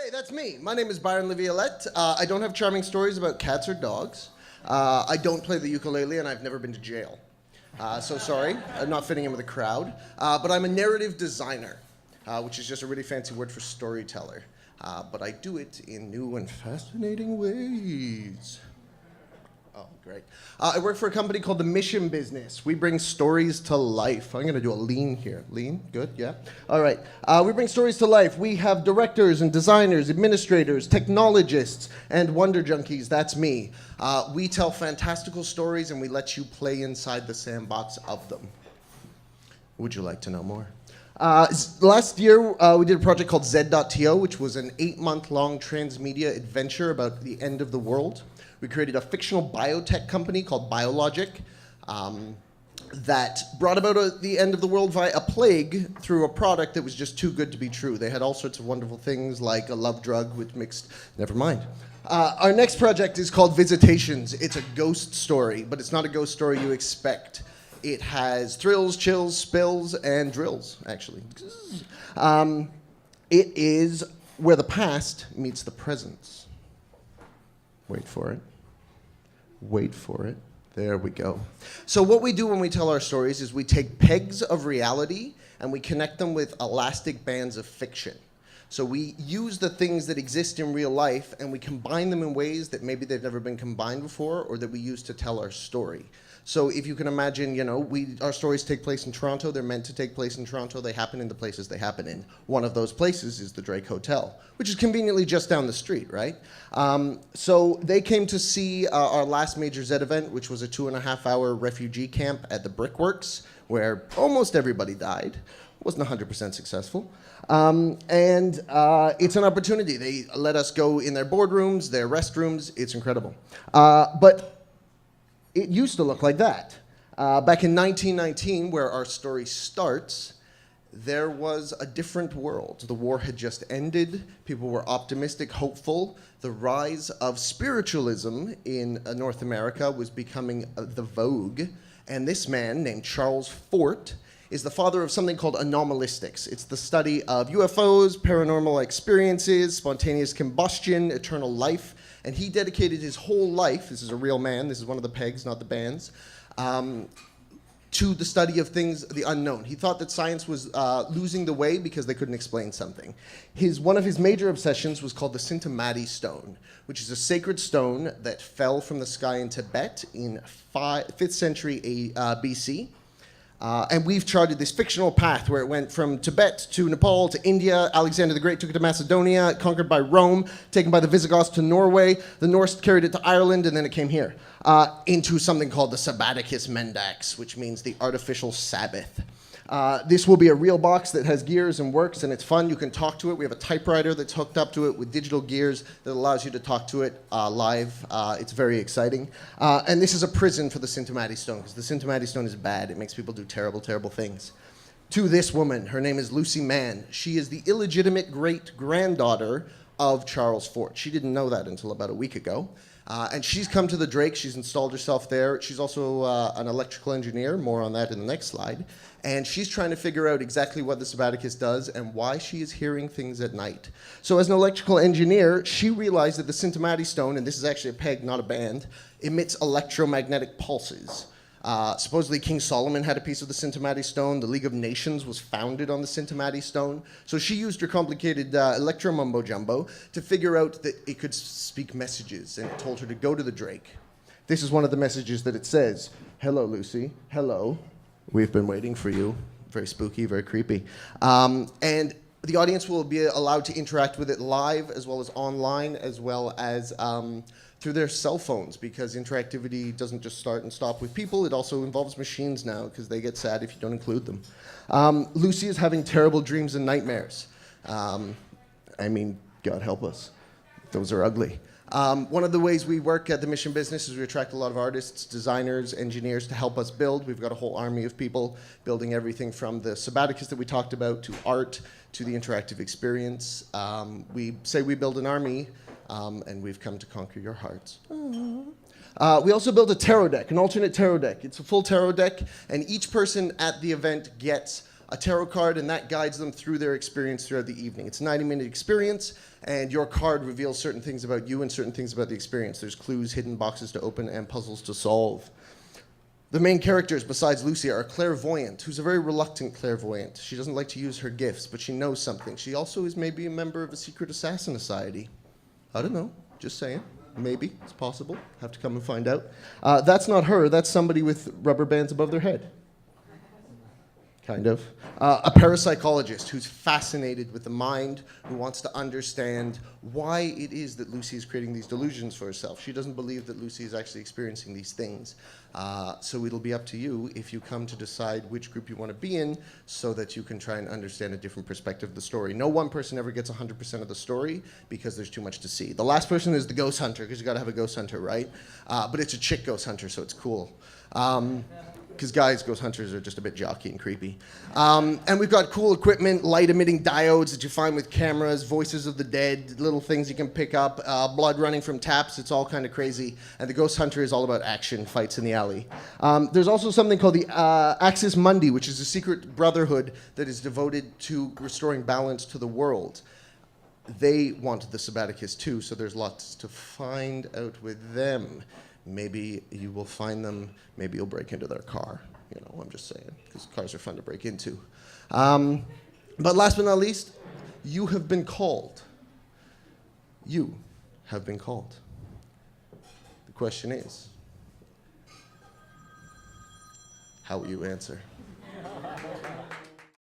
Hey, that's me. My name is Byron Laviolette. I don't have charming stories about cats or dogs. I don't play the ukulele, and I've never been to jail. So sorry, I'm not fitting in with the crowd. But I'm a narrative designer, which is just a really fancy word for storyteller. But I do it in new and fascinating ways. Oh, great. I work for a company called The Mission Business. We bring stories to life. I'm going to do a lean here. Lean? Good? Yeah? All right. We bring stories to life. We have directors and designers, administrators, technologists, and wonder junkies. That's me. We tell fantastical stories, and we let you play inside the sandbox of them. Would you like to know more? Last year, we did a project called ZedTO, which was an 8-month-long transmedia adventure about the end of the world. We created a fictional biotech company called Biologic that brought about the end of the world via a plague through a product that was just too good to be true. They had all sorts of wonderful things like a love drug which mixed... Never mind. Our next project is called Visitations. It's a ghost story, but it's not a ghost story you expect. It has thrills, chills, spills, and drills, actually. It is where the past meets the present. Wait for it. Wait for it. There we go. So what we do when we tell our stories is we take pegs of reality and we connect them with elastic bands of fiction. So we use the things that exist in real life and we combine them in ways that maybe they've never been combined before or that we use to tell our story. So if you can imagine, you know, our stories take place in Toronto. They're meant to take place in Toronto. They happen in the places they happen in. One of those places is the Drake Hotel, which is conveniently just down the street, right? So they came to see our last major Zed event, which was a 2.5-hour refugee camp at the Brickworks, where almost everybody died. Wasn't 100% successful. It's an opportunity. They let us go in their boardrooms, their restrooms. It's incredible. But it used to look like that. Back in 1919, where our story starts, there was a different world. The war had just ended. People were optimistic, hopeful. The rise of spiritualism in North America was becoming the vogue. And this man, named Charles Fort, is the father of something called anomalistics. It's the study of UFOs, paranormal experiences, spontaneous combustion, eternal life. And he dedicated his whole life, this is a real man, this is one of the pegs, not the bands, to the study of things, the unknown. He thought that science was losing the way because they couldn't explain something. One of his major obsessions was called the Sintamati stone, which is a sacred stone that fell from the sky in Tibet in 5th century BC. And we've charted this fictional path where it went from Tibet to Nepal to India. Alexander the Great took it to Macedonia, conquered by Rome, taken by the Visigoths to Norway. The Norse carried it to Ireland, and then it came here into something called the Sabbaticus Mendax, which means the artificial Sabbath. This will be a real box that has gears and works, and it's fun. You can talk to it. We have a typewriter that's hooked up to it with digital gears that allows you to talk to it live. It's very exciting. And this is a prison for the Sintamati stone, because the Sintamati stone is bad. It makes people do terrible, terrible things. To this woman, her name is Lucy Mann. She is the illegitimate great-granddaughter of Charles Fort. She didn't know that until about a week ago. And she's come to the Drake. She's installed herself there. She's also an electrical engineer. More on that in the next slide. And she's trying to figure out exactly what the Sabbaticus does and why she is hearing things at night. So as an electrical engineer, she realized that the Sintamati stone, and this is actually a peg, not a band, emits electromagnetic pulses. Supposedly King Solomon had a piece of the Sintamati stone. The League of Nations was founded on the Sintamati stone. So she used her complicated electro-mumbo-jumbo to figure out that it could speak messages, and it told her to go to the Drake. This is one of the messages that it says. Hello, Lucy. Hello. We've been waiting for you. Very spooky, very creepy. And the audience will be allowed to interact with it live, as well as online, as well as through their cell phones, because interactivity doesn't just start and stop with people. It also involves machines now, because they get sad if you don't include them. Lucy is having terrible dreams and nightmares. I mean, God help us. Those are ugly. One of the ways we work at the Mission Business is we attract a lot of artists, designers, engineers to help us build. We've got a whole army of people building everything from the Sabbaticus that we talked about to art to the interactive experience. We say we build an army, and we've come to conquer your hearts. We also built a tarot deck, an alternate tarot deck. It's a full tarot deck, and each person at the event gets a tarot card, and that guides them through their experience throughout the evening. It's a 90-minute experience, and your card reveals certain things about you and certain things about the experience. There's clues, hidden boxes to open, and puzzles to solve. The main characters, besides Lucy, are a clairvoyant, who's a very reluctant clairvoyant. She doesn't like to use her gifts, but she knows something. She also is maybe a member of a secret assassin society. I don't know, just saying. Maybe, it's possible. Have to come and find out. That's not her, that's somebody with rubber bands above their head. Kind of. A parapsychologist who's fascinated with the mind, who wants to understand why it is that Lucy is creating these delusions for herself. She doesn't believe that Lucy is actually experiencing these things. So it'll be up to you if you come to decide which group you want to be in so that you can try and understand a different perspective of the story. No one person ever gets 100% of the story because there's too much to see. The last person is the ghost hunter, because you got to have a ghost hunter, right? But it's a chick ghost hunter, so it's cool. Because guys, ghost hunters are just a bit jockey and creepy. And we've got cool equipment, light-emitting diodes that you find with cameras, voices of the dead, little things you can pick up, blood running from taps. It's all kind of crazy. And the ghost hunter is all about action, fights in the alley. There's also something called the Axis Mundi, which is a secret brotherhood that is devoted to restoring balance to the world. They want the Sabbaticus too, so there's lots to find out with them. Maybe you will find them, maybe you'll break into their car. You know, I'm just saying, because cars are fun to break into. But last but not least, you have been called. You have been called. The question is, how will you answer?